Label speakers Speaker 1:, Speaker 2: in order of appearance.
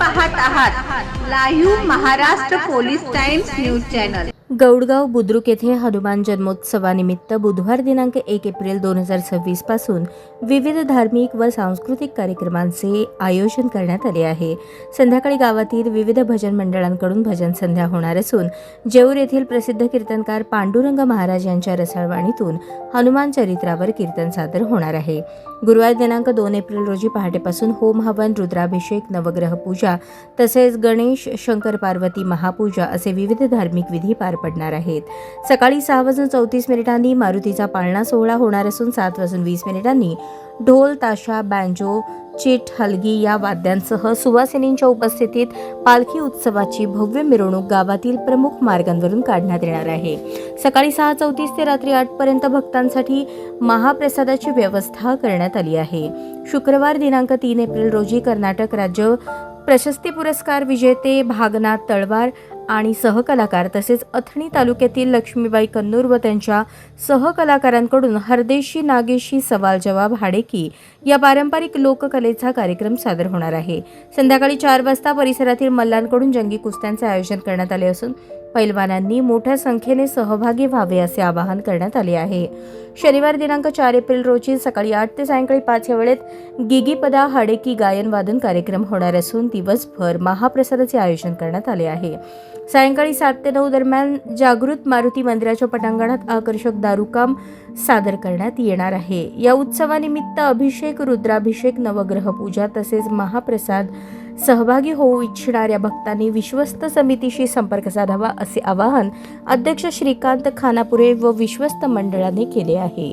Speaker 1: पाहत आहात live Maharashtra police times news channel.
Speaker 2: Gaudgaon Budruk येथे हनुमान जन्मोत्सवानिमित्त बुधवार दिनांक 1 एप्रिल 2026 पासून विविध धार्मिक व सांस्कृतिक कार्यक्रमांचे आयोजन करण्यात आले आहे। संध्याकाळी गावातील विविध भजन मंडळांकडून भजन संध्या होणार असून जेऊर येथील प्रसिद्ध कीर्तनकार पांडुरंग महाराज यांच्या रसाळवाणीतून हनुमान चरित्रावर कीर्तन सादर होणार आहे। गुरुवार दिनांक 2 एप्रिल रोजी पहाटेपासून होम हवन, रुद्राभिषेक, नवग्रह पूजा तसेच गणेश, शंकर पार्वती महापूजा असे विविध धार्मिक विधी पार पडणार आहेत। सकाळी 6:34 मारुतीचा पाळणा सोहळा होणार असून 7:20 ढोल, ताशा, बँजो, चिट, हलगी या वाद्यांसह सुवासिनींच्या उपस्थितीत पालखी उत्सवाची भव्य मिरवणूक गावातील प्रमुख मार्गांवरून काढण्यात येणार आहे। सकाळी 6:34 ते रात्री 8 पर्यंत भक्तांसाठी महाप्रसादाची व्यवस्था करण्यात आली आहे। शुक्रवार दिनांक 3 एप्रिल रोजी कर्नाटक राज्य प्रशस्ती पुरस्कार विजेते भागनाथ तळवार आणि सहकलाकार तसेच अथणी तालुक्यातील लक्ष्मीबाई कन्नूर व त्यांच्या सहकलाकारांकडून हरदेशी नागेशी सवाल जवाब हाडेकी या पारंपरिक लोककलेचा कार्यक्रम सादर होणार आहे। संध्याकाळी 4 वाजता परिसरातील मल्लांकडून जंगी कुस्त्यांचे आयोजन करण्यात आले असून पैलवानांनी मोठ्या संख्येने सहभागी व्हावे असे आवाहन करण्यात आले आहे। शनिवार दिनांक 4 एप्रिल रोजी सकाळी 8 ते सायंकाळी 5 या वेळेत गिगीपदा हाडेकी गायन वादन कार्यक्रम होणार असून दिवसभर महाप्रसादाचे आयोजन करण्यात आले आहे। सायंकाळी 7 ते 9 दरम्यान जागृत मारुती मंदिराच्या पटांगणात आकर्षक दारुकाम सादर करण्यात येणार आहे। या उत्सवानिमित्त अभिषेक, रुद्राभिषेक, नवग्रह पूजा तसेच महाप्रसाद सहभागी होऊ इच्छिणाऱ्या भक्तांनी विश्वस्त समितीशी संपर्क साधावा असे आवाहन अध्यक्ष श्रीकांत खानापुरे व विश्वस्त मंडळाने केले आहे।